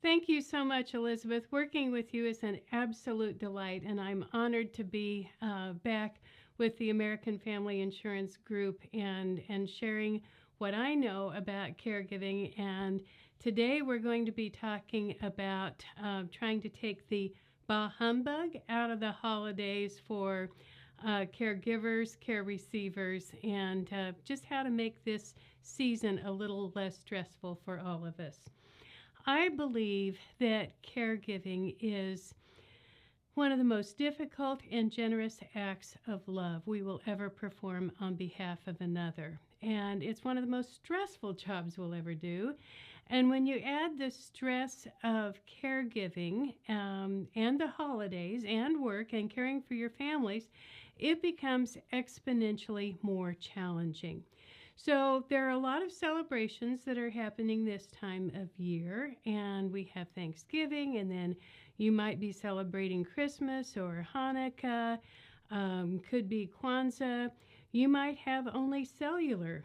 Thank you so much, Elizabeth. Working with you is an absolute delight, and I'm honored to be back with the American Family Insurance Group and sharing what I know about caregiving. And today we're going to be talking about trying to take the BahHumbug out of the holidays for caregivers, care receivers, and just how to make this season a little less stressful for all of us. I believe that caregiving is one of the most difficult and generous acts of love we will ever perform on behalf of another. And it's one of the most stressful jobs we'll ever do. And when you add the stress of caregiving and the holidays and work and caring for your families, it becomes exponentially more challenging. So there are a lot of celebrations that are happening this time of year, and we have Thanksgiving, and then you might be celebrating Christmas or Hanukkah, could be Kwanzaa. You might have only secular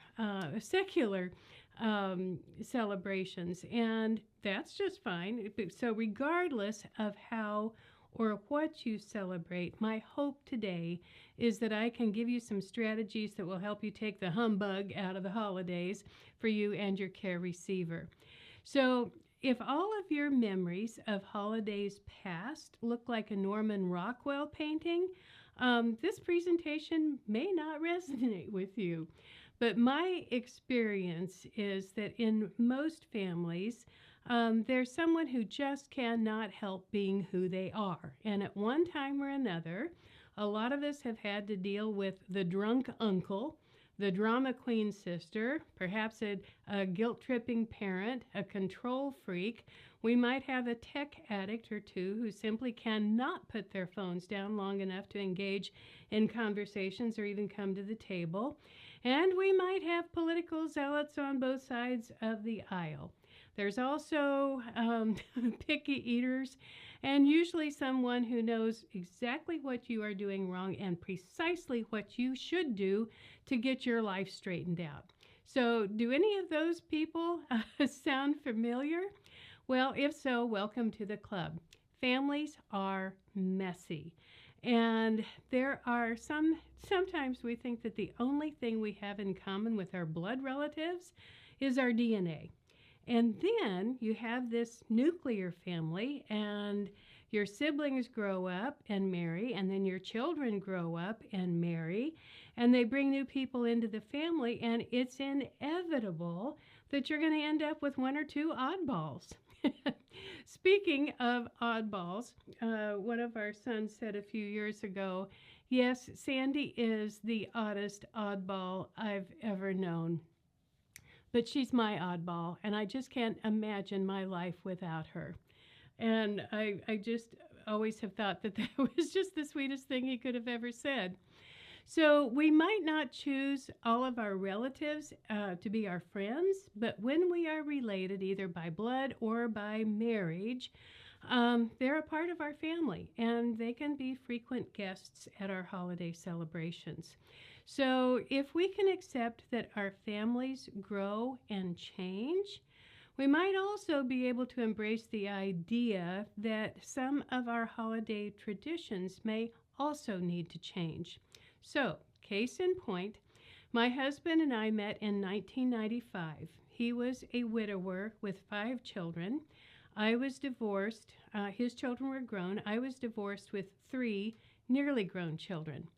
celebrations, and that's just fine. So regardless of how or what you celebrate, my hope today is that I can give you some strategies that will help you take the humbug out of the holidays for you and your care receiver. So if all of your memories of holidays past look like a Norman Rockwell painting, this presentation may not resonate with you. But my experience is that in most families, there's someone who just cannot help being who they are. And at one time or another, a lot of us have had to deal with the drunk uncle, the drama queen sister, perhaps a guilt-tripping parent, a control freak. We might have a tech addict or two who simply cannot put their phones down long enough to engage in conversations or even come to the table. And we might have political zealots on both sides of the aisle. There's also picky eaters, and usually someone who knows exactly what you are doing wrong and precisely what you should do to get your life straightened out. So do any of those people sound familiar? Well, if so, welcome to the club. Families are messy. And there are sometimes we think that the only thing we have in common with our blood relatives is our DNA. And then you have this nuclear family, and your siblings grow up and marry, and then your children grow up and marry, and they bring new people into the family, and it's inevitable that you're going to end up with one or two oddballs. Speaking of oddballs, one of our sons said a few years ago, yes, Sandy is the oddest oddball I've ever known. But she's my oddball, and I just can't imagine my life without her. And I just always have thought that that was just the sweetest thing he could have ever said. So we might not choose all of our relatives to be our friends, but when we are related either by blood or by marriage, they're a part of our family, and they can be frequent guests at our holiday celebrations. So if we can accept that our families grow and change, we might also be able to embrace the idea that some of our holiday traditions may also need to change. So, case in point, my husband and I met in 1995. He was a widower with 5 children. I was divorced. His children were grown. I was divorced with 3 nearly grown children.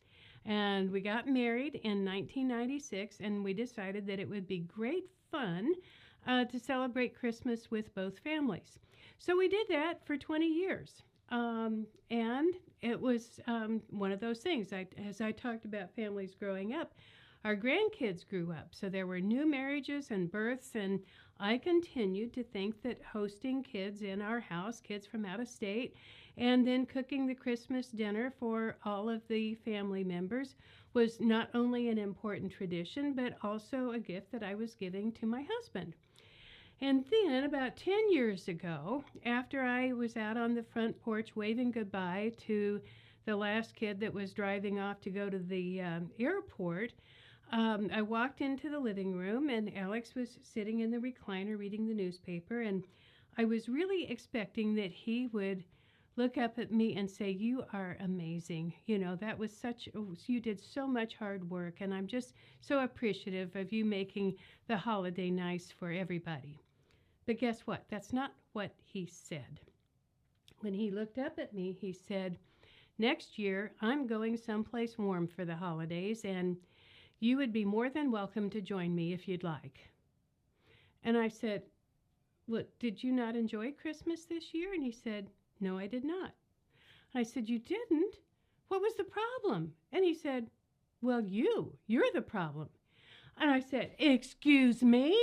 And we got married in 1996, and we decided that it would be great fun to celebrate Christmas with both families. So we did that for 20 years. And it was one of those things. As I talked about families growing up, our grandkids grew up. So there were new marriages and births, and I continued to think that hosting kids in our house, kids from out of state, and then cooking the Christmas dinner for all of the family members was not only an important tradition, but also a gift that I was giving to my husband. And then about 10 years ago, after I was out on the front porch waving goodbye to the last kid that was driving off to go to the airport, I walked into the living room, and Alex was sitting in the recliner reading the newspaper, and I was really expecting that he would look up at me and say, "You are amazing. You know, that was you did so much hard work, and I'm just so appreciative of you making the holiday nice for everybody." But guess what? That's not what he said. When he looked up at me, he said, "Next year, I'm going someplace warm for the holidays, and you would be more than welcome to join me if you'd like." And I said, "What, did you not enjoy Christmas this year?" And he said, "No, I did not." I said, "You didn't? What was the problem?" And he said, "Well, you're the problem." And I said, "Excuse me?"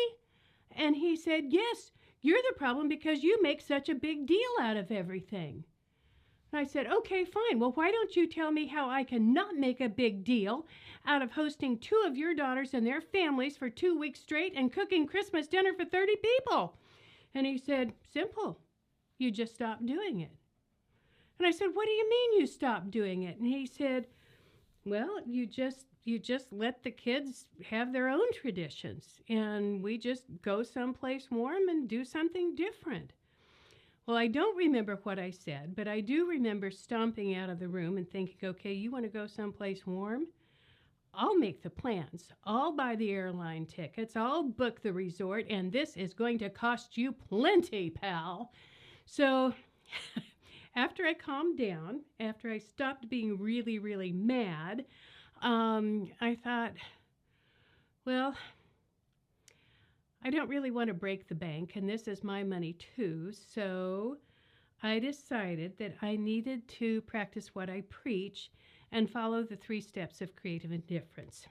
And he said, "Yes, you're the problem because you make such a big deal out of everything." And I said, "Okay, fine. Well, why don't you tell me how I can not make a big deal out of hosting 2 of your daughters and their families for 2 weeks straight and cooking Christmas dinner for 30 people? And he said, "Simple. You just stop doing it." And I said, "What do you mean you stop doing it?" And he said, "Well, you just let the kids have their own traditions, and we just go someplace warm and do something different." Well, I don't remember what I said, but I do remember stomping out of the room and thinking, "Okay, you want to go someplace warm? I'll make the plans. I'll buy the airline tickets. I'll book the resort, and this is going to cost you plenty, pal." So after I calmed down, after I stopped being really, really mad, I thought, well, I don't really want to break the bank, and this is my money too. So I decided that I needed to practice what I preach and follow the 3 steps of creative indifference.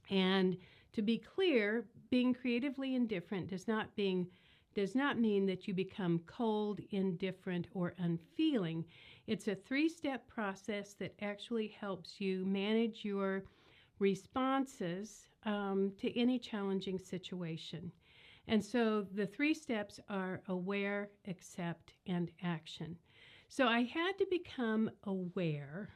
And to be clear, being creatively indifferent does not mean that you become cold, indifferent, or unfeeling. It's a 3-step process that actually helps you manage your responses to any challenging situation. And so the 3 steps are aware, accept, and action. So I had to become aware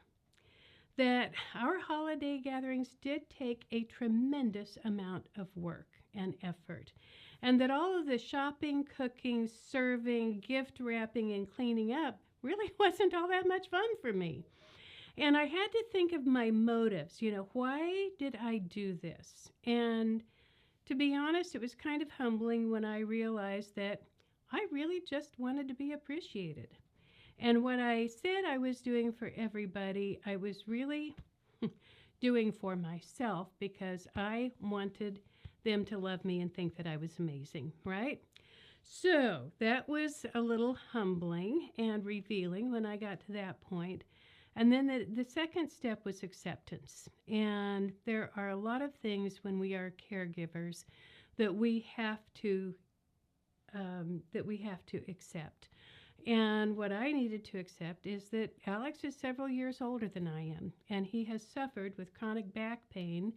that our holiday gatherings did take a tremendous amount of work and effort, and that all of the shopping, cooking, serving, gift wrapping, and cleaning up really wasn't all that much fun for me. And I had to think of my motives. Why did I do this? And to be honest, it was kind of humbling when I realized that I really just wanted to be appreciated. And what I said I was doing for everybody, I was really doing for myself, because I wanted them to love me and think that I was amazing, right? So that was a little humbling and revealing when I got to that point. And then the second step was acceptance. And there are a lot of things when we are caregivers that we have to accept. And what I needed to accept is that Alex is several years older than I am, and he has suffered with chronic back pain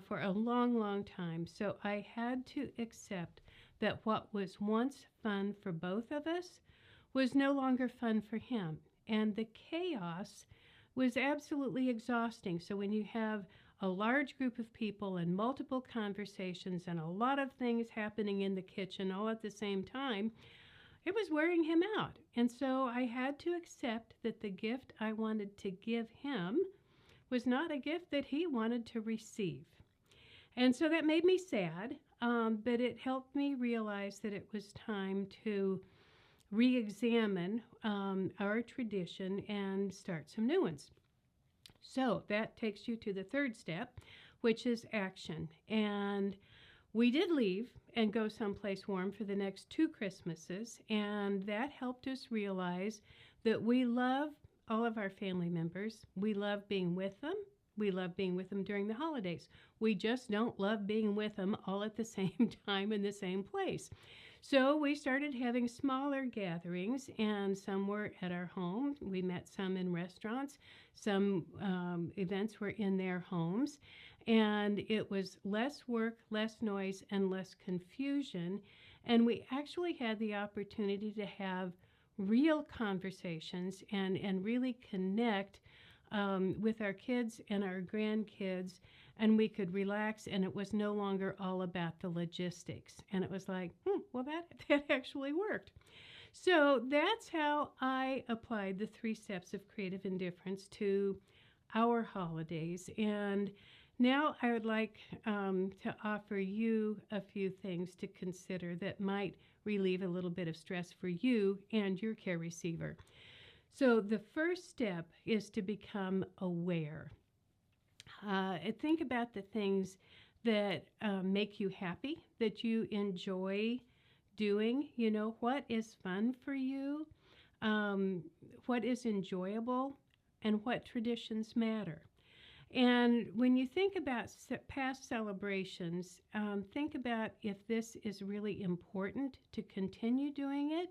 for a long, long time. So I had to accept that what was once fun for both of us was no longer fun for him. And the chaos was absolutely exhausting. So when you have a large group of people and multiple conversations and a lot of things happening in the kitchen all at the same time, it was wearing him out. And so I had to accept that the gift I wanted to give him was not a gift that he wanted to receive. And so that made me sad, but it helped me realize that it was time to re-examine our tradition and start some new ones. So that takes you to the 3rd step, which is action. And we did leave and go someplace warm for the next 2 Christmases, and that helped us realize that we love all of our family members. We love being with them. We love being with them during the holidays. We just don't love being with them all at the same time in the same place. So we started having smaller gatherings, and some were at our home. We met some in restaurants. Some events were in their homes. And it was less work, less noise, and less confusion. And we actually had the opportunity to have real conversations and really connect with our kids and our grandkids and we could relax, and it was no longer all about the logistics. And it was like, well, that actually worked. So that's how I applied the 3 steps of creative indifference to our holidays. And now I would like to offer you a few things to consider that might relieve a little bit of stress for you and your care receiver. So the first step is to become aware. Think about the things that make you happy, that you enjoy doing. You know, what is fun for you, what is enjoyable, and what traditions matter. And when you think about past celebrations, think about if this is really important to continue doing it,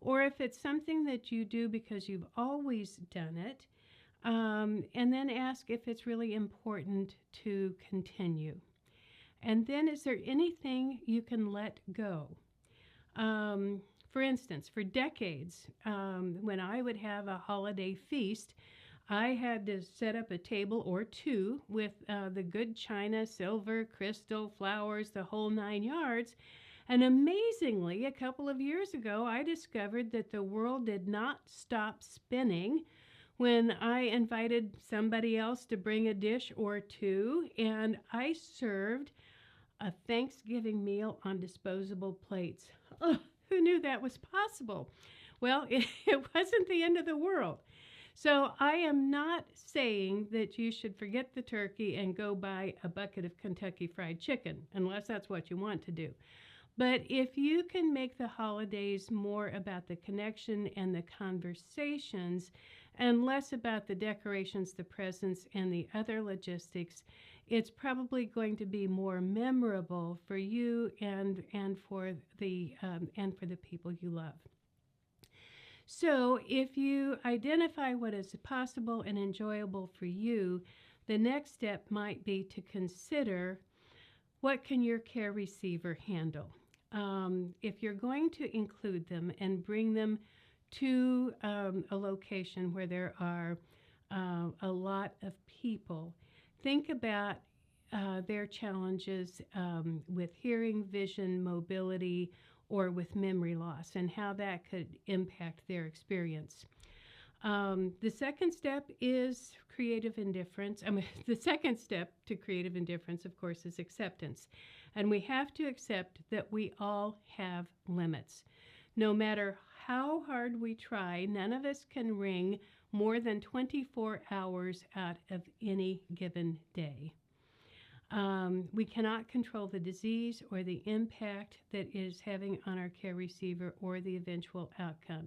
or if it's something that you do because you've always done it, and then ask if it's really important to continue. And then, is there anything you can let go? For instance, for decades, when I would have a holiday feast, I had to set up a table or two with the good china, silver, crystal, flowers, the whole 9 yards. And amazingly, a couple of years ago, I discovered that the world did not stop spinning when I invited somebody else to bring a dish or two, and I served a Thanksgiving meal on disposable plates. Oh, who knew that was possible? Well, it wasn't the end of the world. So I am not saying that you should forget the turkey and go buy a bucket of Kentucky Fried Chicken, unless that's what you want to do. But if you can make the holidays more about the connection and the conversations and less about the decorations, the presents, and the other logistics, it's probably going to be more memorable for you and for the people you love. So if you identify what is possible and enjoyable for you, the next step might be to consider, what can your care receiver handle? If you're going to include them and bring them to a location where there are a lot of people, think about their challenges with hearing, vision, mobility, or with memory loss, and how that could impact their experience. The second step is creative indifference. The second step to creative indifference, of course, is acceptance. And we have to accept that we all have limits. No matter how hard we try, none of us can wring more than 24 hours out of any given day. We cannot control the disease or the impact that it is having on our care receiver or the eventual outcome.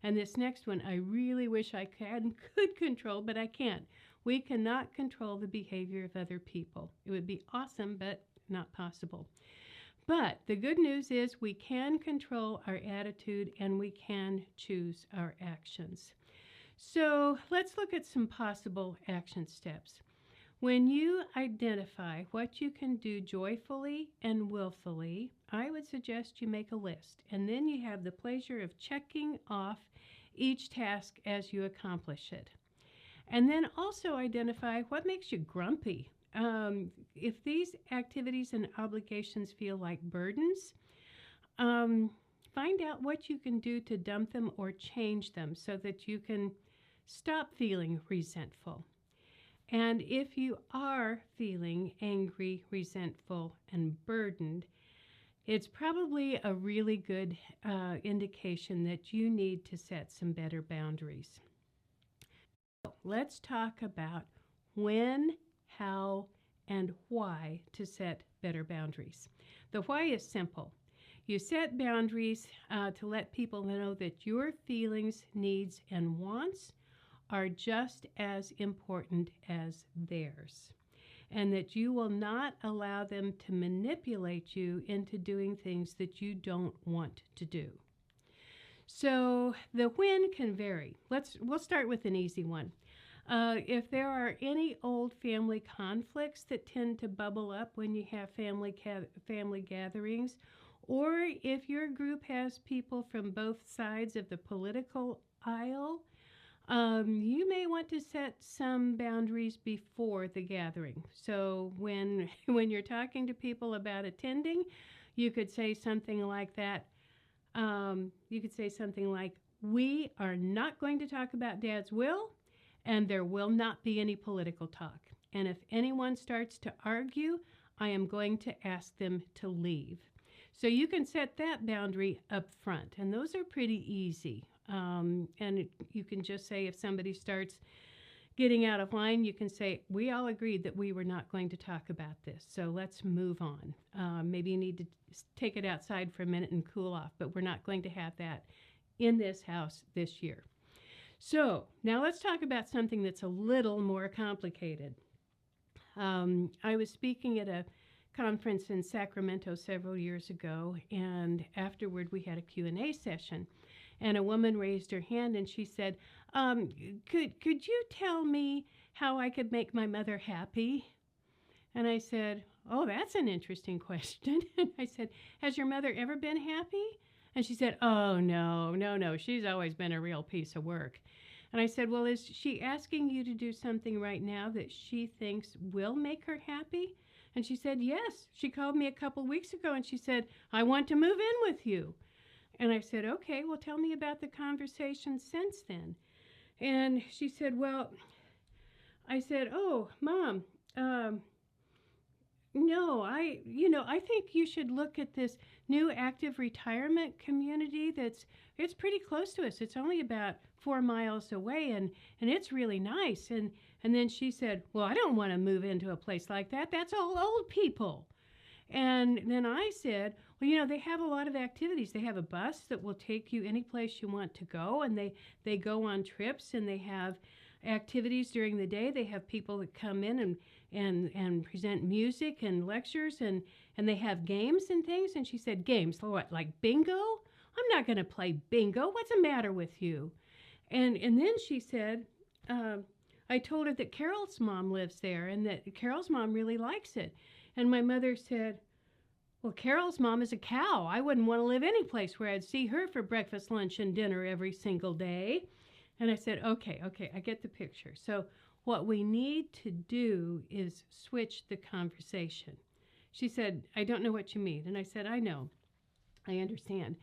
And this next one, I really wish I could control, but I can't. We cannot control the behavior of other people. It would be awesome, but not possible. But the good news is we can control our attitude and we can choose our actions. So let's look at some possible action steps. When you identify what you can do joyfully and willfully, I would suggest you make a list, and then you have the pleasure of checking off each task as you accomplish it. And then also identify what makes you grumpy. If these activities and obligations feel like burdens, find out what you can do to dump them or change them so that you can stop feeling resentful. And if you are feeling angry, resentful, and burdened, it's probably a really good indication that you need to set some better boundaries. So let's talk about when, how, and why to set better boundaries. The why is simple. You set boundaries to let people know that your feelings, needs, and wants are just as important as theirs, and that you will not allow them to manipulate you into doing things that you don't want to do. So the when can vary. We'll start with an easy one. If there are any old family conflicts that tend to bubble up when you have family gatherings, or if your group has people from both sides of the political aisle, You may want to set some boundaries before the gathering. So when when you're talking to people about attending, you could say something like that. You could say something like, "We are not going to talk about Dad's will, and there will not be any political talk. And if anyone starts to argue, I am going to ask them to leave." So you can set that boundary up front, and those are pretty easy. You can just say if somebody starts getting out of line, you can say, "We all agreed that we were not going to talk about this, so let's move on. Maybe you need to take it outside for a minute and cool off, but we're not going to have that in this house this year." So now let's talk about something that's a little more complicated. I was speaking at a conference in Sacramento several years ago, and afterward we had a Q&A session. And a woman raised her hand and she said, could you tell me how I could make my mother happy? And I said, "Oh, that's an interesting question." And I said, "Has your mother ever been happy?" And she said, "Oh, no. She's always been a real piece of work." And I said, "Well, is she asking you to do something right now that she thinks will make her happy?" And she said, "Yes." She called me a couple weeks ago and she said, "I want to move in with you." And I said, "Okay, well, tell me about the conversation since then." And she said, "Well," I said, "Oh, Mom, no, I think you should look at this new active retirement community it's pretty close to us. It's only about 4 miles away, and it's really nice." And then she said, "Well, I don't want to move into a place like that. That's all old people." And then I said, "Well, they have a lot of activities. They have a bus that will take you any place you want to go, and they go on trips, and they have activities during the day. They have people that come in and present music and lectures, and they have games and things." And she said, "Games? What, like bingo? I'm not going to play bingo. What's the matter with you?" And then she said, I told her that Carol's mom lives there and that Carol's mom really likes it. And my mother said, "Well, Carol's mom is a cow. I wouldn't want to live any place where I'd see her for breakfast, lunch, and dinner every single day." And I said, okay, I get the picture. So what we need to do is switch the conversation. She said, "I don't know what you mean." And I said, "I know. I understand.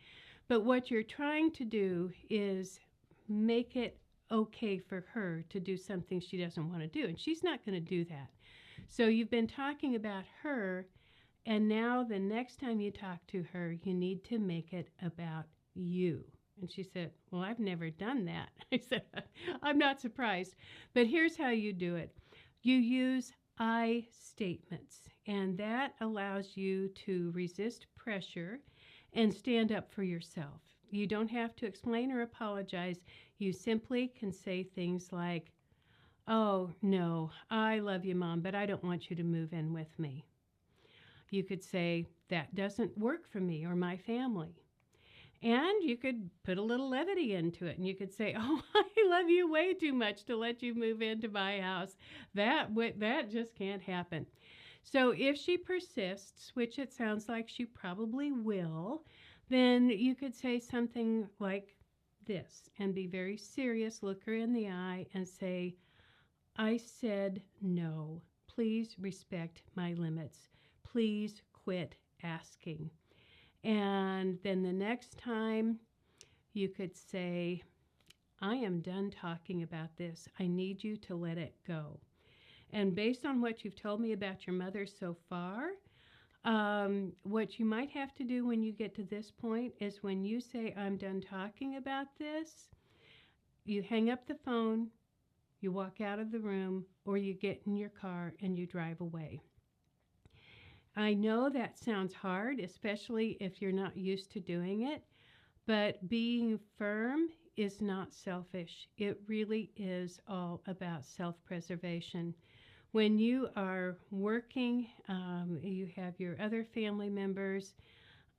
But what you're trying to do is make it okay for her to do something she doesn't want to do. And she's not going to do that. So you've been talking about her, and now the next time you talk to her, you need to make it about you." And she said, "Well, I've never done that." I said, "I'm not surprised. But here's how you do it. You use I statements, and that allows you to resist pressure and stand up for yourself. You don't have to explain or apologize. You simply can say things like, "Oh, no, I love you, Mom, but I don't want you to move in with me." You could say, "That doesn't work for me or my family." And you could put a little levity into it, and you could say, "Oh, I love you way too much to let you move into my house. That just can't happen." So if she persists, which it sounds like she probably will, then you could say something like this and be very serious, look her in the eye and say, "I said no. Please respect my limits. Please quit asking." And then the next time you could say, "I am done talking about this. I need you to let it go. And based on what you've told me about your mother so far, what you might have to do when you get to this point is when you say, 'I'm done talking about this,' you hang up the phone, you walk out of the room, or you get in your car and you drive away." I know that sounds hard, especially if you're not used to doing it, but being firm is not selfish. It really is all about self-preservation. When you are working, you have your other family members,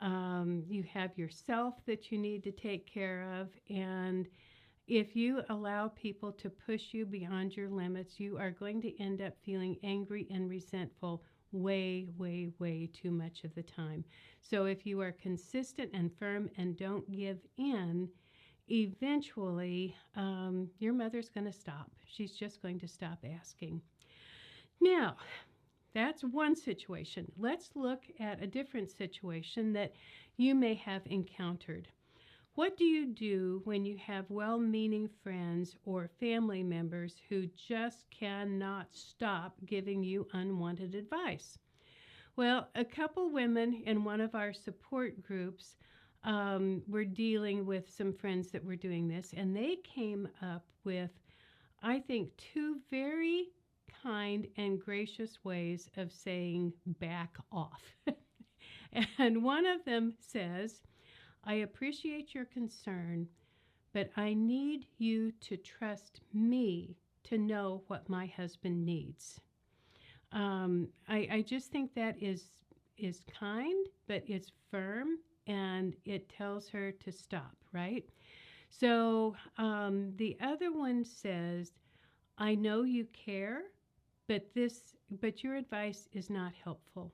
you have yourself that you need to take care of, and if you allow people to push you beyond your limits, you are going to end up feeling angry and resentful way, way, way too much of the time. So if you are consistent and firm and don't give in, eventually your mother's going to stop. She's just going to stop asking. Now, that's one situation. Let's look at a different situation that you may have encountered. What do you do when you have well-meaning friends or family members who just cannot stop giving you unwanted advice? Well, a couple women in one of our support groups were dealing with some friends that were doing this, and they came up with, I think, two very kind and gracious ways of saying back off. And one of them says, I appreciate your concern, but I need you to trust me to know what my husband needs. I just think that is kind, but it's firm, and it tells her to stop, right? So the other one says, I know you care, but your advice is not helpful.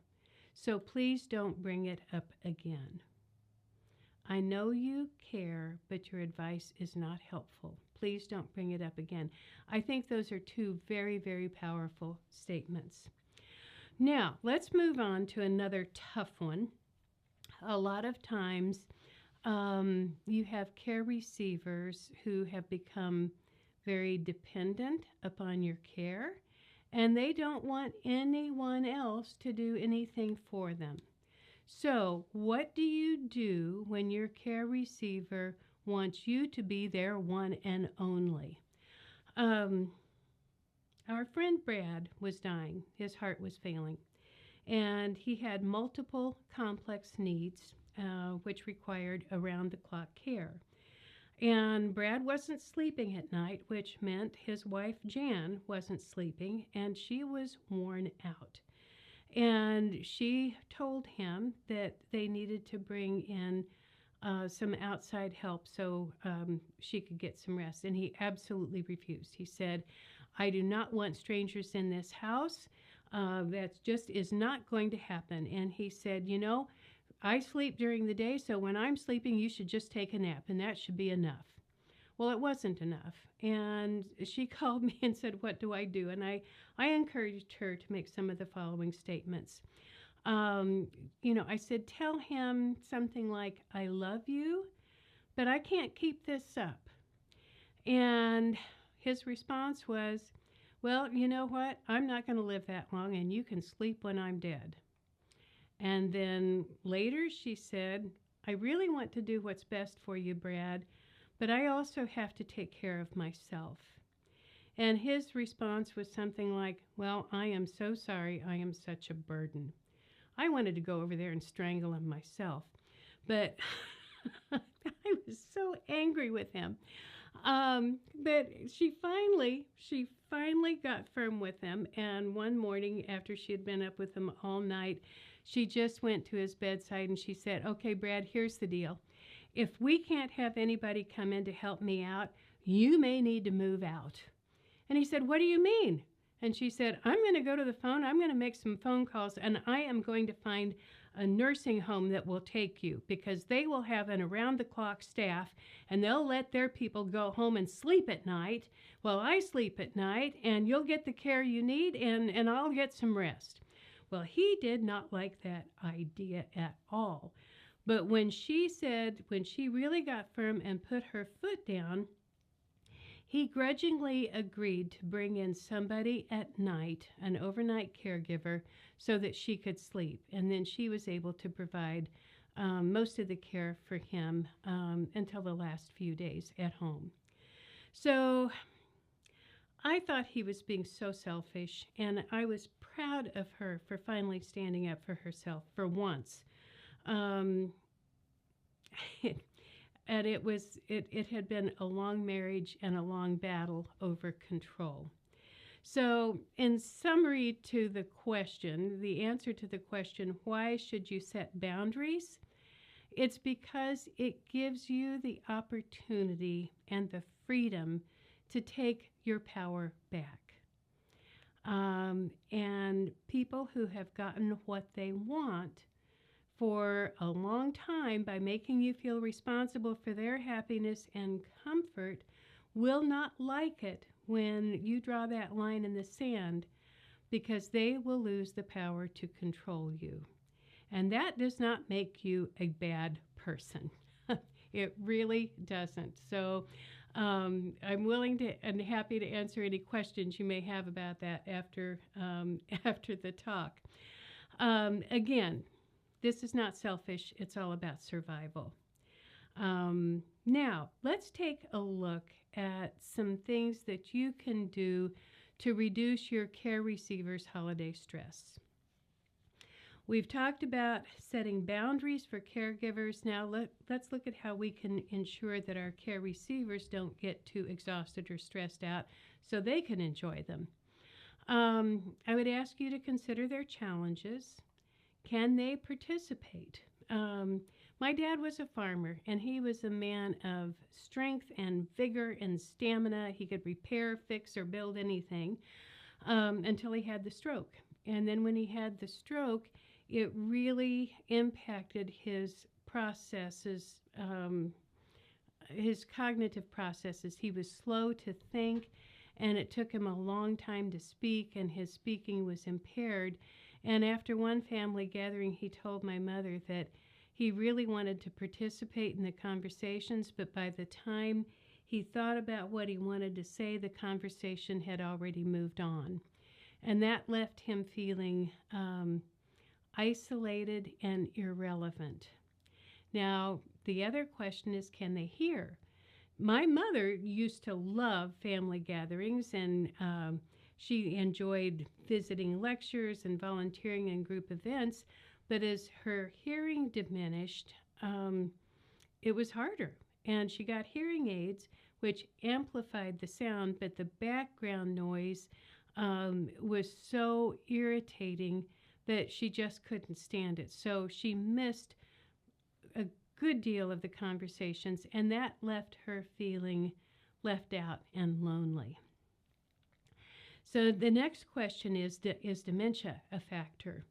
So please don't bring it up again. I know you care, but your advice is not helpful. Please don't bring it up again. I think those are two very, very powerful statements. Now, let's move on to another tough one. A lot of times, you have care receivers who have become very dependent upon your care, and they don't want anyone else to do anything for them. So, what do you do when your care receiver wants you to be their one and only? Our friend Brad was dying. His heart was failing. And he had multiple complex needs, which required around-the-clock care. And Brad wasn't sleeping at night, which meant his wife Jan wasn't sleeping, and she was worn out. And she told him that they needed to bring in some outside help so she could get some rest. And he absolutely refused. He said, I do not want strangers in this house. That just is not going to happen. And he said, you know, I sleep during the day, so when I'm sleeping, you should just take a nap, and that should be enough. Well, it wasn't enough. And she called me and said, what do I do? And I encouraged her to make some of the following statements. I said, tell him something like, I love you, but I can't keep this up. And his response was, well, you know what? I'm not going to live that long, and you can sleep when I'm dead. And then later she said, I really want to do what's best for you, Brad, but I also have to take care of myself. And his response was something like, well, I am so sorry. I am such a burden. I wanted to go over there and strangle him myself, but I was so angry with him. But she finally got firm with him. And one morning after she had been up with him all night, she just went to his bedside and she said, okay, Brad, here's the deal. If we can't have anybody come in to help me out, you may need to move out. And he said, what do you mean? And she said, I'm going to go to the phone. I'm going to make some phone calls, and I am going to find a nursing home that will take you, because they will have an around-the-clock staff, and they'll let their people go home and sleep at night while I sleep at night, and you'll get the care you need, and I'll get some rest. Well, he did not like that idea at all. But when she really got firm and put her foot down, he grudgingly agreed to bring in somebody at night, an overnight caregiver, so that she could sleep. And then she was able to provide most of the care for him until the last few days at home. So I thought he was being so selfish, and I was proud of her for finally standing up for herself for once. And it had been a long marriage and a long battle over control. So in summary to the question, the answer to the question, why should you set boundaries? It's because it gives you the opportunity and the freedom to take your power back. And people who have gotten what they want for a long time by making you feel responsible for their happiness and comfort will not like it when you draw that line in the sand, because they will lose the power to control you. And that does not make you a bad person. It really doesn't. So I'm willing to and happy to answer any questions you may have about that after after the talk. Again, this is not selfish. It's all about survival. Now, let's take a look at some things that you can do to reduce your care receiver's holiday stress. We've talked about setting boundaries for caregivers. Now let's look at how we can ensure that our care receivers don't get too exhausted or stressed out so they can enjoy them. I would ask you to consider their challenges. Can they participate? My dad was a farmer, and he was a man of strength and vigor and stamina. He could repair, fix, or build anything until he had the stroke. And then when he had the stroke, it really impacted his processes, his cognitive processes. He was slow to think, and it took him a long time to speak, and his speaking was impaired. And after one family gathering, he told my mother that he really wanted to participate in the conversations, but by the time he thought about what he wanted to say, the conversation had already moved on. And that left him feeling isolated and irrelevant. Now, the other question is, can they hear? My mother used to love family gatherings, and she enjoyed visiting lectures and volunteering in group events, but as her hearing diminished, it was harder. And she got hearing aids, which amplified the sound, but the background noise was so irritating that she just couldn't stand it. So she missed a good deal of the conversations, and that left her feeling left out and lonely. So the next question is dementia a factor?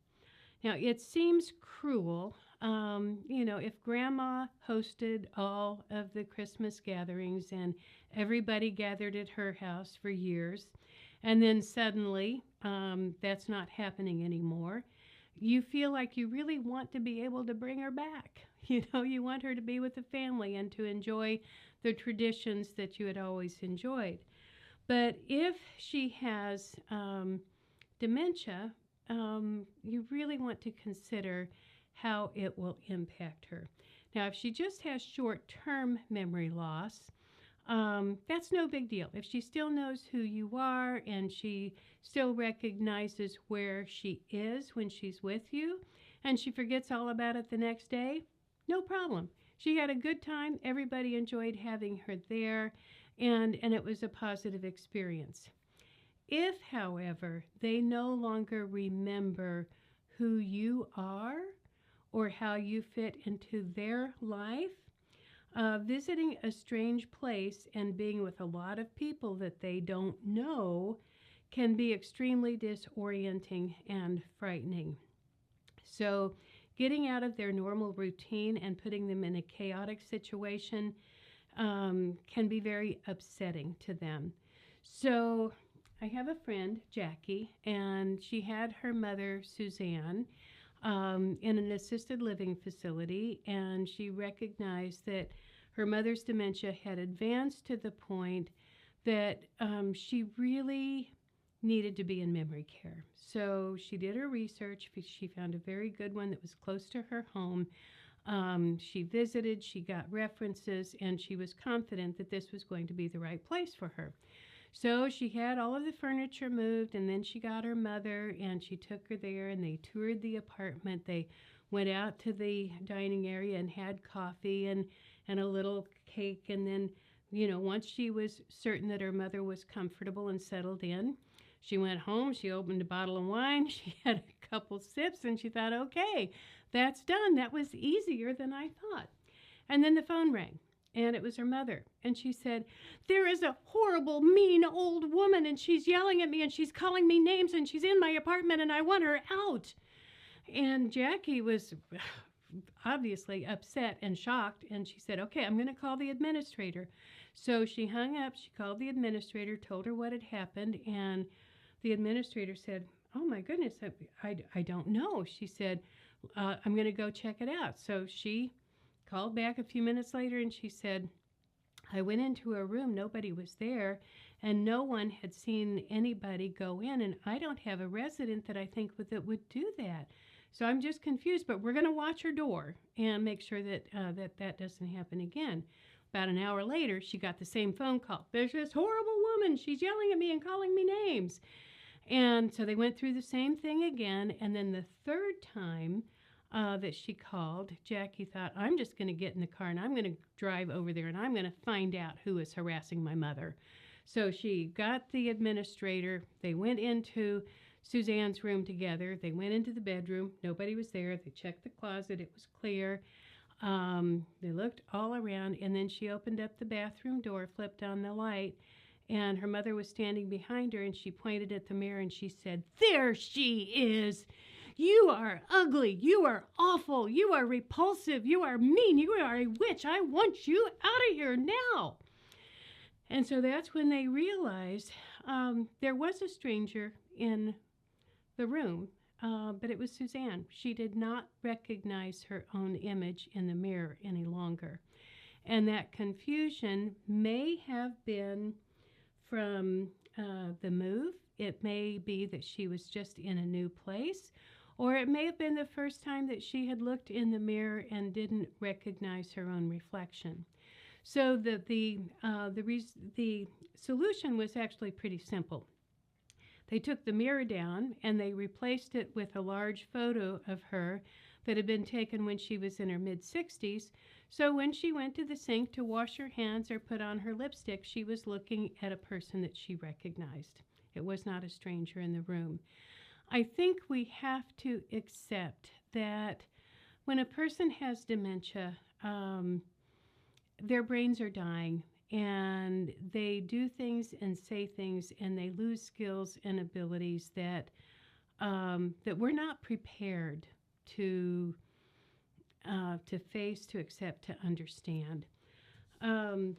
Now, it seems cruel, if Grandma hosted all of the Christmas gatherings and everybody gathered at her house for years, and then suddenly that's not happening anymore. You feel like you really want to be able to bring her back. You want her to be with the family and to enjoy the traditions that you had always enjoyed. But if she has dementia, you really want to consider how it will impact her. Now, if she just has short-term memory loss, that's no big deal. If she still knows who you are and she still recognizes where she is when she's with you and she forgets all about it the next day, no problem. She had a good time. Everybody enjoyed having her there, and it was a positive experience. If, however, they no longer remember who you are or how you fit into their life, visiting a strange place and being with a lot of people that they don't know can be extremely disorienting and frightening. So getting out of their normal routine and putting them in a chaotic situation can be very upsetting to them. So I have a friend, Jackie, and she had her mother, Suzanne, in an assisted living facility, and she recognized that her mother's dementia had advanced to the point that she really needed to be in memory care. So she did her research. She found a very good one that was close to her home. She visited, she got references, and she was confident that this was going to be the right place for her. So she had all of the furniture moved, and then she got her mother, and she took her there, and they toured the apartment. They went out to the dining area and had coffee and a little cake. And then, once she was certain that her mother was comfortable and settled in, she went home, she opened a bottle of wine, she had a couple sips, and she thought, okay, that's done. That was easier than I thought. And then the phone rang. And it was her mother. And she said, there is a horrible, mean old woman, and she's yelling at me, and she's calling me names, and she's in my apartment, and I want her out. And Jackie was obviously upset and shocked, and she said, okay, I'm going to call the administrator. So she hung up, she called the administrator, told her what had happened, and the administrator said, oh my goodness, I don't know. She said, I'm going to go check it out. So she called back a few minutes later, and she said, I went into a room, nobody was there, and no one had seen anybody go in, and I don't have a resident that I think that would do that. So I'm just confused, but we're going to watch her door and make sure that that doesn't happen again. About an hour later, she got the same phone call. There's this horrible woman. She's yelling at me and calling me names. And so they went through the same thing again, and then the third time that she called, Jackie thought, I'm just going to get in the car and I'm going to drive over there and I'm going to find out who is harassing my mother. So she got the administrator. They went into Suzanne's room together. They went into the bedroom. Nobody was there. They checked the closet. It was clear. They looked all around, and then she opened up the bathroom door, flipped on the light, and her mother was standing behind her, and she pointed at the mirror and she said, there she is. You are ugly. You are awful. You are repulsive. You are mean. You are a witch. I want you out of here now. And so that's when they realized there was a stranger in the room, but it was Suzanne. She did not recognize her own image in the mirror any longer. And that confusion may have been from the move. It may be that she was just in a new place, or it may have been the first time that she had looked in the mirror and didn't recognize her own reflection. So the solution was actually pretty simple. They took the mirror down and they replaced it with a large photo of her that had been taken when she was in her mid-60s. So when she went to the sink to wash her hands or put on her lipstick, she was looking at a person that she recognized. It was not a stranger in the room. I think we have to accept that when a person has dementia, their brains are dying, and they do things and say things, and they lose skills and abilities that we're not prepared to face, to accept, to understand. I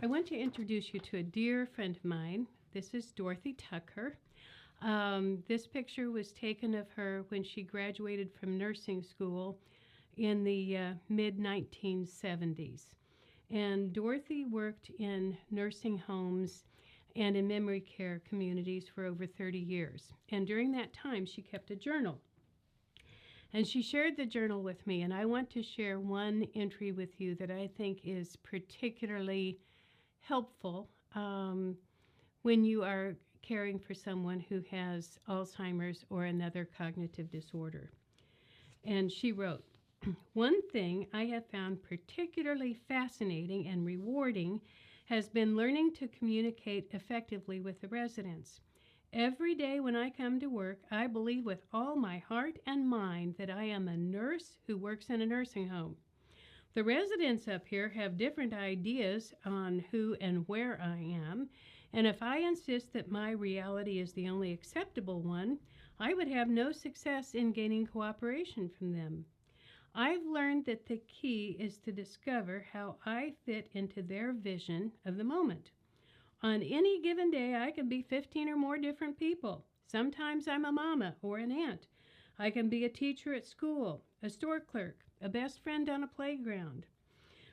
want to introduce you to a dear friend of mine. This is Dorothy Tucker. This picture was taken of her when she graduated from nursing school in the mid-1970s. And Dorothy worked in nursing homes and in memory care communities for over 30 years. And during that time, she kept a journal. And she shared the journal with me, and I want to share one entry with you that I think is particularly helpful when you are caring for someone who has Alzheimer's or another cognitive disorder. And she wrote, one thing I have found particularly fascinating and rewarding has been learning to communicate effectively with the residents. Every day when I come to work, I believe with all my heart and mind that I am a nurse who works in a nursing home. The residents up here have different ideas on who and where I am, and if I insist that my reality is the only acceptable one, I would have no success in gaining cooperation from them. I've learned that the key is to discover how I fit into their vision of the moment. On any given day, I can be 15 or more different people. Sometimes I'm a mama or an aunt. I can be a teacher at school, a store clerk, a best friend on a playground.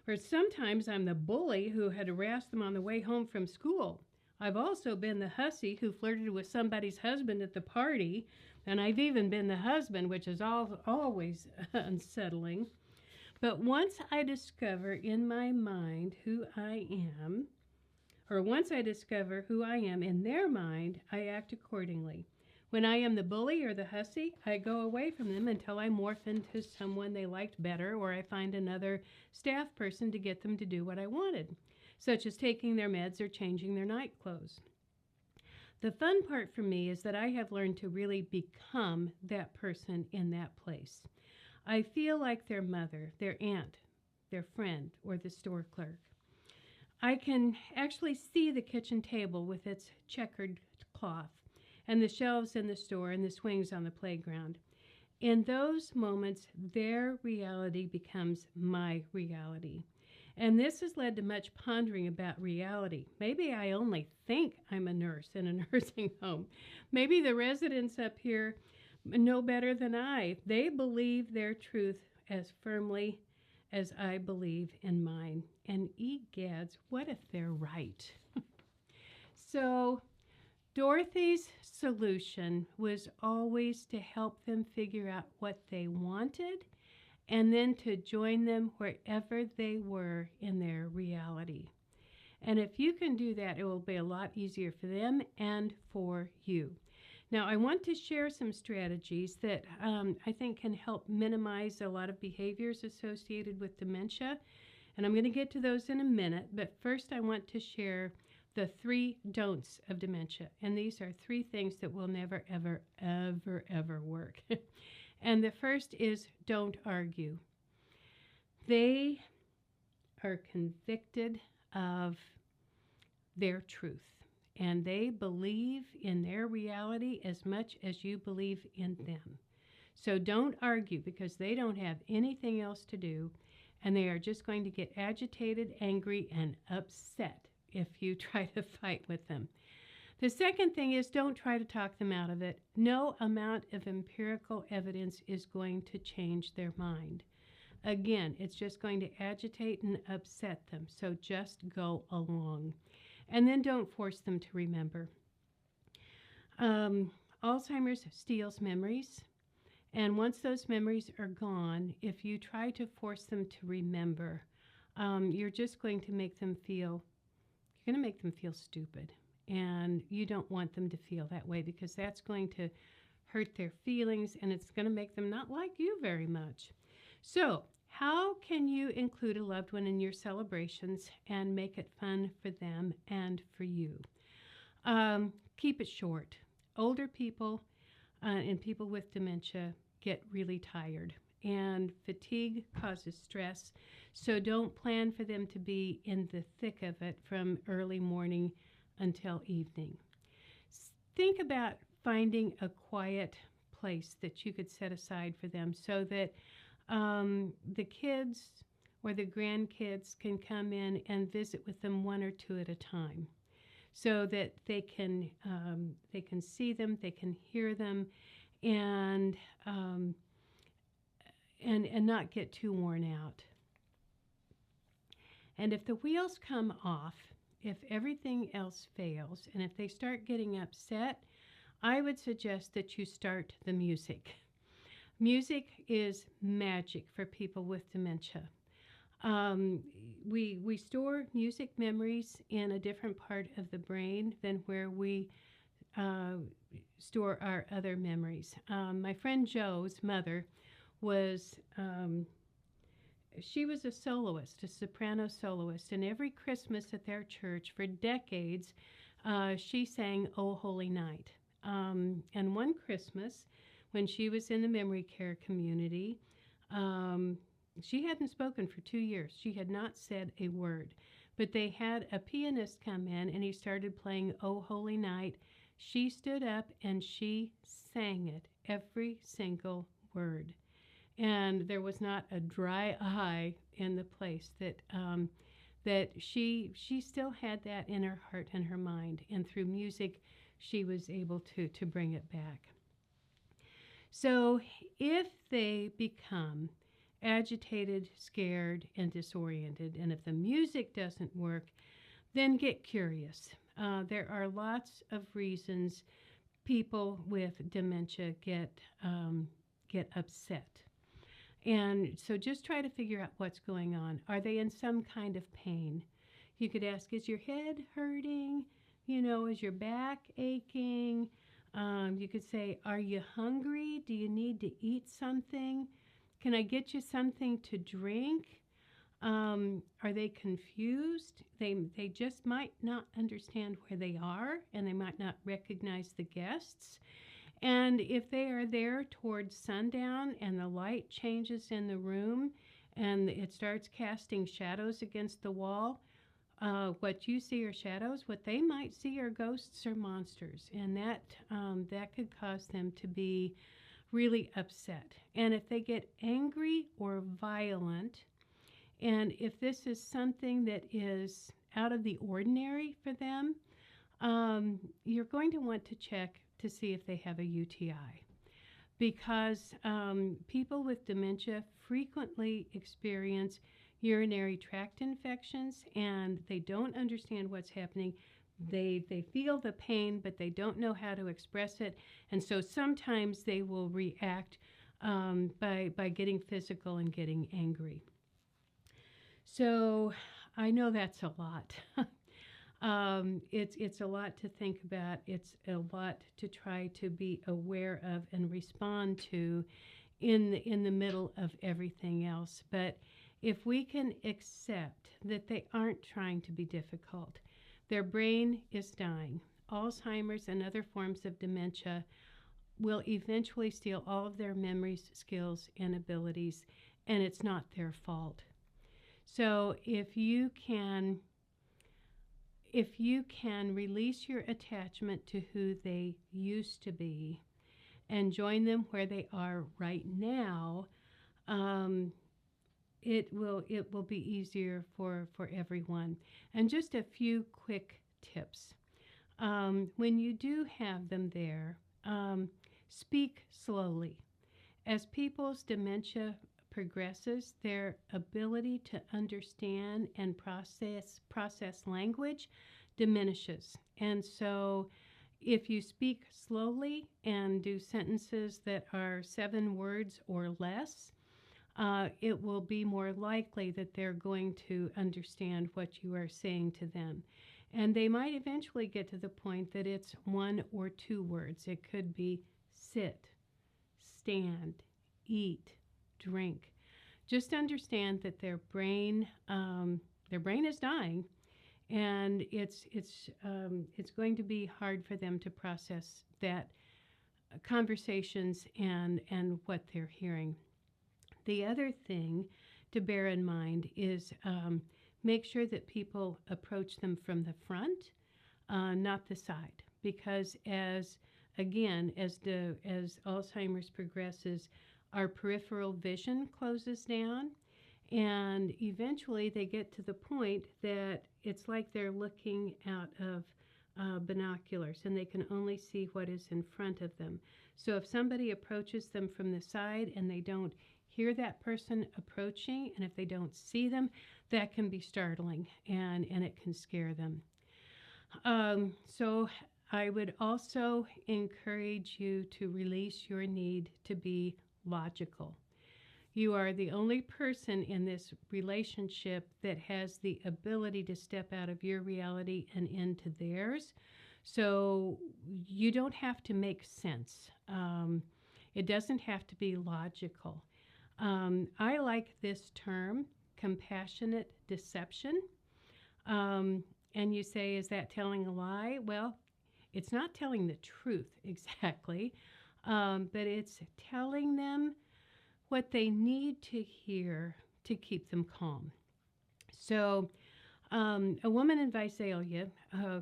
Or sometimes I'm the bully who had harassed them on the way home from school. I've also been the hussy who flirted with somebody's husband at the party, and I've even been the husband, which is always unsettling. But once I discover in my mind who I am, or once I discover who I am in their mind, I act accordingly. When I am the bully or the hussy, I go away from them until I morph into someone they liked better, or I find another staff person to get them to do what I wanted, such as taking their meds or changing their night clothes. The fun part for me is that I have learned to really become that person in that place. I feel like their mother, their aunt, their friend, or the store clerk. I can actually see the kitchen table with its checkered cloth, and the shelves in the store, and the swings on the playground. In those moments, their reality becomes my reality. And this has led to much pondering about reality. Maybe I only think I'm a nurse in a nursing home. Maybe the residents up here know better than I. They believe their truth as firmly as I believe in mine. And egads, what if they're right? So, Dorothy's solution was always to help them figure out what they wanted and then to join them wherever they were in their reality. And if you can do that, it will be a lot easier for them and for you. Now, I want to share some strategies that I think can help minimize a lot of behaviors associated with dementia. And I'm going to get to those in a minute. But first, I want to share the 3 don'ts of dementia. And these are 3 things that will never, ever, ever, ever work. And the first is don't argue. They are convicted of their truth. And they believe in their reality as much as you believe in them. So don't argue because they don't have anything else to do. And they are just going to get agitated, angry, and upset if you try to fight with them. The second thing is don't try to talk them out of it. No amount of empirical evidence is going to change their mind. Again, it's just going to agitate and upset them. So just go along. And then don't force them to remember. Alzheimer's steals memories. And once those memories are gone, if you try to force them to remember, you're just going to make them feel, stupid. And you don't want them to feel that way because that's going to hurt their feelings and it's going to make them not like you very much. So, how can you include a loved one in your celebrations and make it fun for them and for you? Keep it short. Older people and people with dementia get really tired, and fatigue causes stress. So don't plan for them to be in the thick of it from early morning until evening. Think about finding a quiet place that you could set aside for them so that the kids or the grandkids can come in and visit with them 1 or 2 at a time, so that they can see them, they can hear them, and not get too worn out. And if the wheels come off, if everything else fails, and if they start getting upset, I would suggest that you start the music. Music is magic for people with dementia. We store music memories in a different part of the brain than where we store our other memories. My friend Joe's mother was, she was a soloist, a soprano soloist, and every Christmas at their church for decades, she sang "O Holy Night." And one Christmas, when she was in the memory care community, she hadn't spoken for 2 years. She had not said a word. But they had a pianist come in, and he started playing "O Holy Night." She stood up, and she sang it, every single word. And there was not a dry eye in the place that she still had that in her heart and her mind. And through music, she was able to bring it back. So if they become agitated, scared, and disoriented, and if the music doesn't work, then get curious. There are lots of reasons people with dementia get upset. And so just try to figure out what's going on. Are they in some kind of pain? You could ask, is your head hurting? Is your back aching? You could say, are you hungry? Do you need to eat something? Can I get you something to drink? Are they confused? They just might not understand where they are, and they might not recognize the guests. And if they are there towards sundown and the light changes in the room and it starts casting shadows against the wall, what you see are shadows. What they might see are ghosts or monsters, and that could cause them to be really upset. And if they get angry or violent, and if this is something that is out of the ordinary for them, you're going to want to check to see if they have a UTI. Because people with dementia frequently experience urinary tract infections, and they don't understand what's happening. They feel the pain, but they don't know how to express it, and so sometimes they will react by getting physical and getting angry. So I know that's a lot. It's a lot to think about. It's a lot to try to be aware of and respond to in the middle of everything else. But if we can accept that they aren't trying to be difficult, their brain is dying. Alzheimer's and other forms of dementia will eventually steal all of their memories, skills, and abilities, and it's not their fault. So if you can release your attachment to who they used to be and join them where they are right now, it will be easier for everyone. And just a few quick tips. When you do have them there, speak slowly. As people's dementia progresses, their ability to understand and process language diminishes. And so if you speak slowly and do sentences that are 7 words or less, it will be more likely that they're going to understand what you are saying to them. And they might eventually get to the point that it's 1 or 2 words. It could be sit, stand, eat, drink. Just understand that their brain is dying, and it's going to be hard for them to process that conversations and what they're hearing. The other thing to bear in mind is make sure that people approach them from the front, not the side, because as Alzheimer's progresses, our peripheral vision closes down, and eventually they get to the point that it's like they're looking out of binoculars, and they can only see what is in front of them. So if somebody approaches them from the side and they don't hear that person approaching, and if they don't see them, that can be startling, and it can scare them. So I would also encourage you to release your need to be logical. You are the only person in this relationship that has the ability to step out of your reality and into theirs. So you don't have to make sense. It doesn't have to be logical. I like this term, compassionate deception. And you say, is that telling a lie? Well, it's not telling the truth exactly, but it's telling them what they need to hear to keep them calm. So a woman in Visalia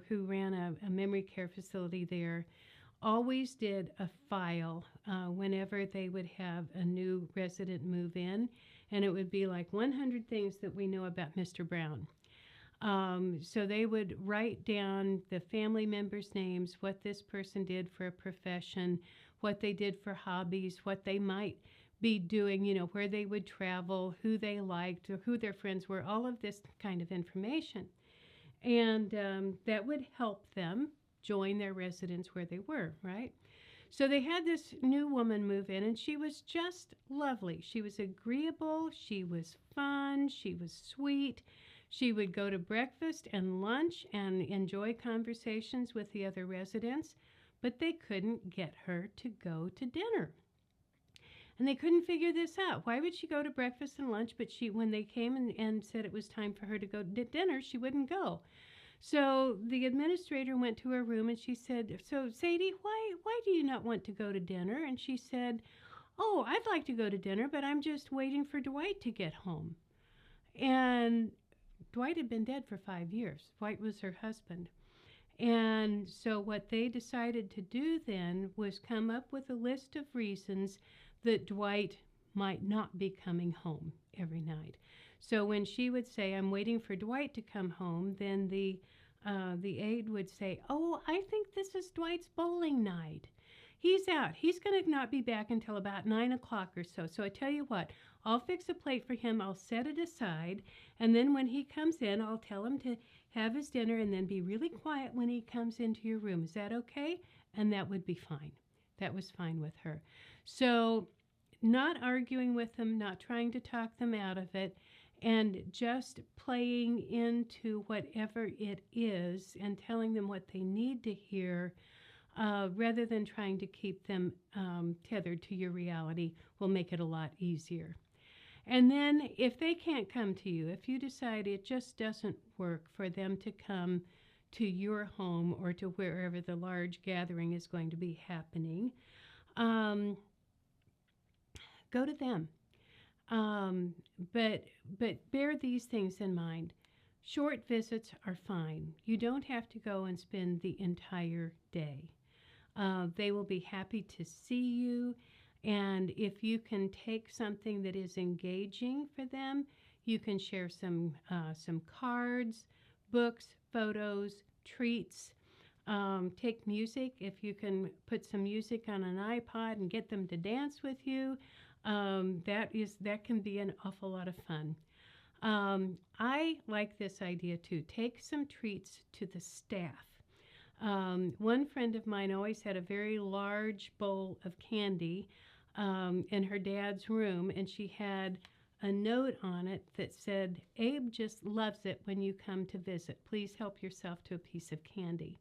who ran a memory care facility there always did a file whenever they would have a new resident move in, and it would be like 100 things that we know about Mr. Brown. So they would write down the family members' names, what this person did for a profession, what they did for hobbies, what they might be doing, where they would travel, who they liked, or who their friends were, all of this kind of information. And that would help them join their residence where they were, right? So they had this new woman move in, and she was just lovely. She was agreeable, she was fun, she was sweet. She would go to breakfast and lunch and enjoy conversations with the other residents, but they couldn't get her to go to dinner. And they couldn't figure this out. Why would she go to breakfast and lunch, but when they came and said it was time for her to go to dinner, she wouldn't go? So the administrator went to her room and she said, so Sadie, why do you not want to go to dinner? And she said, oh, I'd like to go to dinner, but I'm just waiting for Dwight to get home. And Dwight had been dead for 5 years. Dwight was her husband. And so what they decided to do then was come up with a list of reasons that Dwight might not be coming home every night. So when she would say, "I'm waiting for Dwight to come home," then the aide would say, "Oh, I think this is Dwight's bowling night. He's out. He's going to not be back until about 9 o'clock or so. So I tell you what, I'll fix a plate for him. I'll set it aside. And then when he comes in, I'll tell him to have his dinner and then be really quiet when he comes into your room. Is that okay?" And that would be fine. That was fine with her. So not arguing with them, not trying to talk them out of it, and just playing into whatever it is and telling them what they need to hear, rather than trying to keep them tethered to your reality, will make it a lot easier. And then if they can't come to you, if you decide it just doesn't work for them to come to your home or to wherever the large gathering is going to be happening, go to them. Um, but bear these things in mind. Short visits are fine. You don't have to go and spend the entire day. They will be happy to see you, and if you can take something that is engaging for them, you can share some cards, books, photos, treats. Take music. If you can put some music on an iPod and get them to dance with you, that can be an awful lot of fun. I like this idea too. Take some treats to the staff. One friend of mine always had a very large bowl of candy in her dad's room, and she had a note on it that said, "Abe just loves it when you come to visit. Please help yourself to a piece of candy."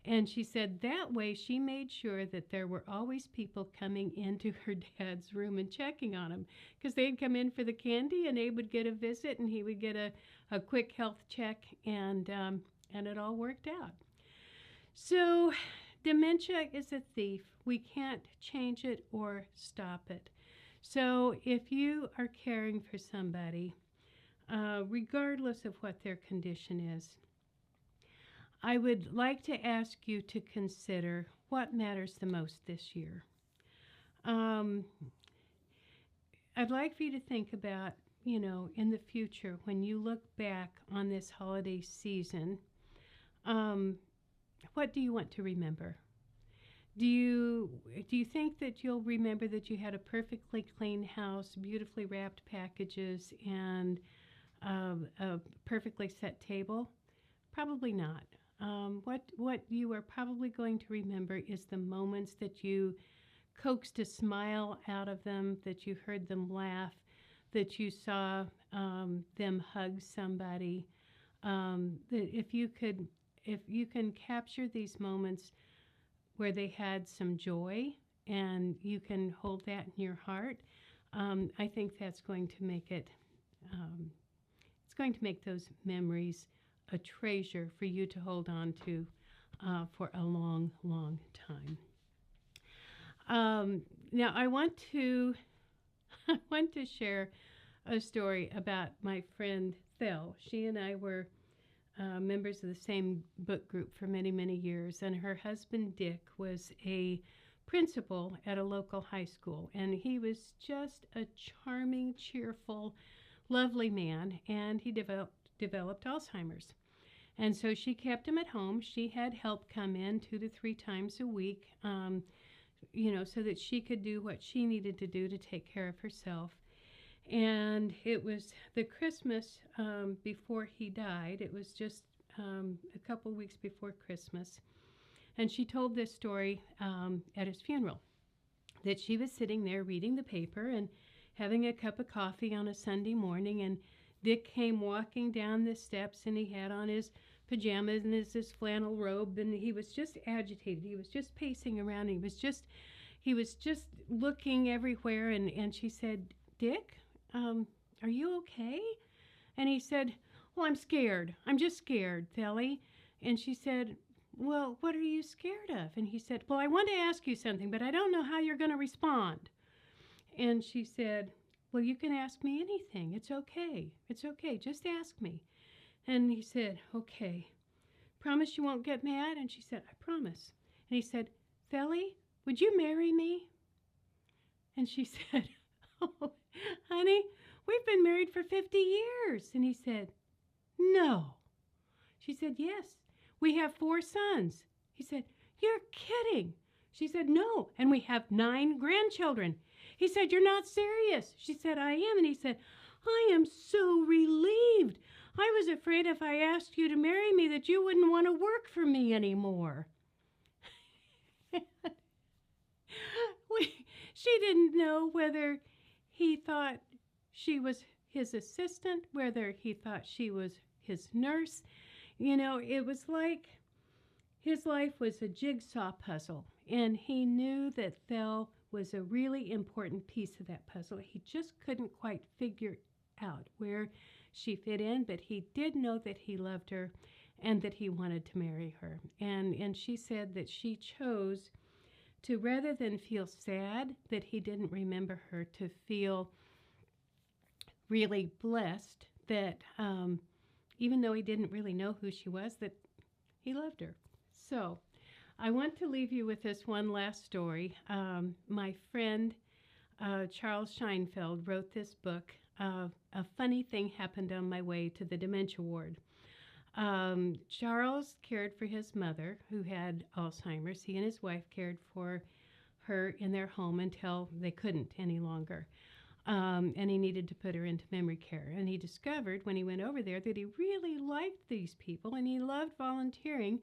And she said that way she made sure that there were always people coming into her dad's room and checking on him, because they'd come in for the candy and Abe would get a visit and he would get a quick health check, and it all worked out. So dementia is a thief. We can't change it or stop it. So if you are caring for somebody, regardless of what their condition is, I would like to ask you to consider what matters the most this year. Um, I'd like for you to think about, in the future, when you look back on this holiday season, what do you want to remember? Do you think that you'll remember that you had a perfectly clean house, beautifully wrapped packages, and a perfectly set table? Probably not. What you are probably going to remember is the moments that you coaxed a smile out of them, that you heard them laugh, that you saw them hug somebody. That if you can capture these moments where they had some joy, and you can hold that in your heart, I think that's going to make it. It's going to make those memories a treasure for you to hold on to for a long, long time. Now, I want to share a story about my friend Thel. She and I were members of the same book group for many, many years, and her husband Dick was a principal at a local high school, and he was just a charming, cheerful, lovely man, and he developed Alzheimer's. And so she kept him at home. She had help come in 2 to 3 times a week, so that she could do what she needed to do to take care of herself. And it was the Christmas before he died. It was just a couple weeks before Christmas. And she told this story at his funeral, that she was sitting there reading the paper and having a cup of coffee on a Sunday morning, and Dick came walking down the steps, and he had on his pajamas and his flannel robe, and he was just agitated. He was just pacing around. He was just looking everywhere. And she said, "Dick, are you okay?" And he said, "Well, I'm scared. I'm just scared, Thely." And she said, "Well, what are you scared of?" And he said, "Well, I want to ask you something, but I don't know how you're going to respond." And she said, "Well, you can ask me anything. It's okay. It's okay. Just ask me." And he said, "Okay, promise you won't get mad? And she said, I promise. And he said, Felly, would you marry me? And she said, oh, honey, we've been married for 50 years. And he said, no. She said, yes, we have 4 sons. He said, you're kidding. She said, no, and we have 9 grandchildren. He said, you're not serious. She said, I am. And he said, I am so relieved. I was afraid if I asked you to marry me that you wouldn't want to work for me anymore. She didn't know whether he thought she was his assistant, whether he thought she was his nurse. You know, it was like his life was a jigsaw puzzle, and he knew that Thel was a really important piece of that puzzle. He just couldn't quite figure out where she fit in, but he did know that he loved her and that he wanted to marry her. And she said that she chose to, rather than feel sad that he didn't remember her, to feel really blessed that even though he didn't really know who she was, that he loved her. So I want to leave you with this one last story. My friend Charles Scheinfeld wrote this book. A funny thing happened on my way to the dementia ward. Charles cared for his mother, who had Alzheimer's. He and his wife cared for her in their home until they couldn't any longer. And he needed to put her into memory care. And he discovered when he went over there that he really liked these people and he loved volunteering.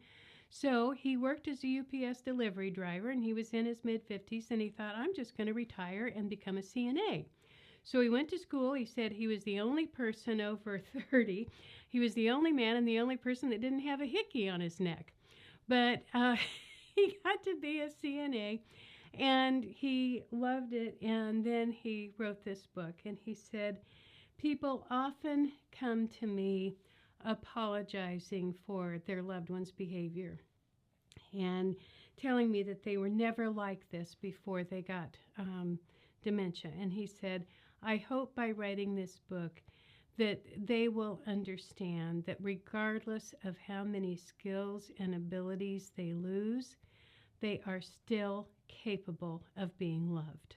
So he worked as a UPS delivery driver, and he was in his mid-50s, and he thought, I'm just going to retire and become a CNA. So he went to school. He said he was the only person over 30. He was the only man and the only person that didn't have a hickey on his neck. But he got to be a CNA, and he loved it. And then he wrote this book, and he said, people often come to me apologizing for their loved one's behavior and telling me that they were never like this before they got dementia. And he said, I hope by writing this book that they will understand that regardless of how many skills and abilities they lose, they are still capable of being loved.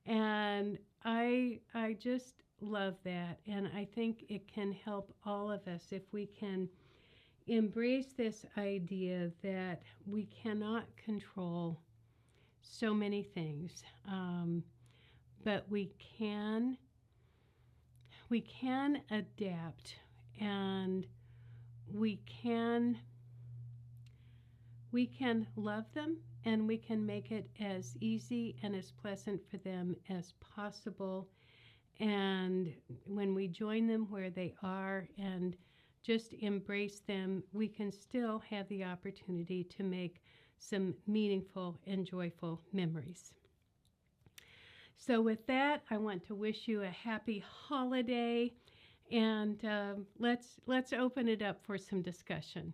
And I just love that, and I think it can help all of us if we can embrace this idea that we cannot control so many things, but we can adapt, and we can love them, and we can make it as easy and as pleasant for them as possible. And when we join them where they are and just embrace them, we can still have the opportunity to make some meaningful and joyful memories. So with that, I want to wish you a happy holiday, and let's open it up for some discussion.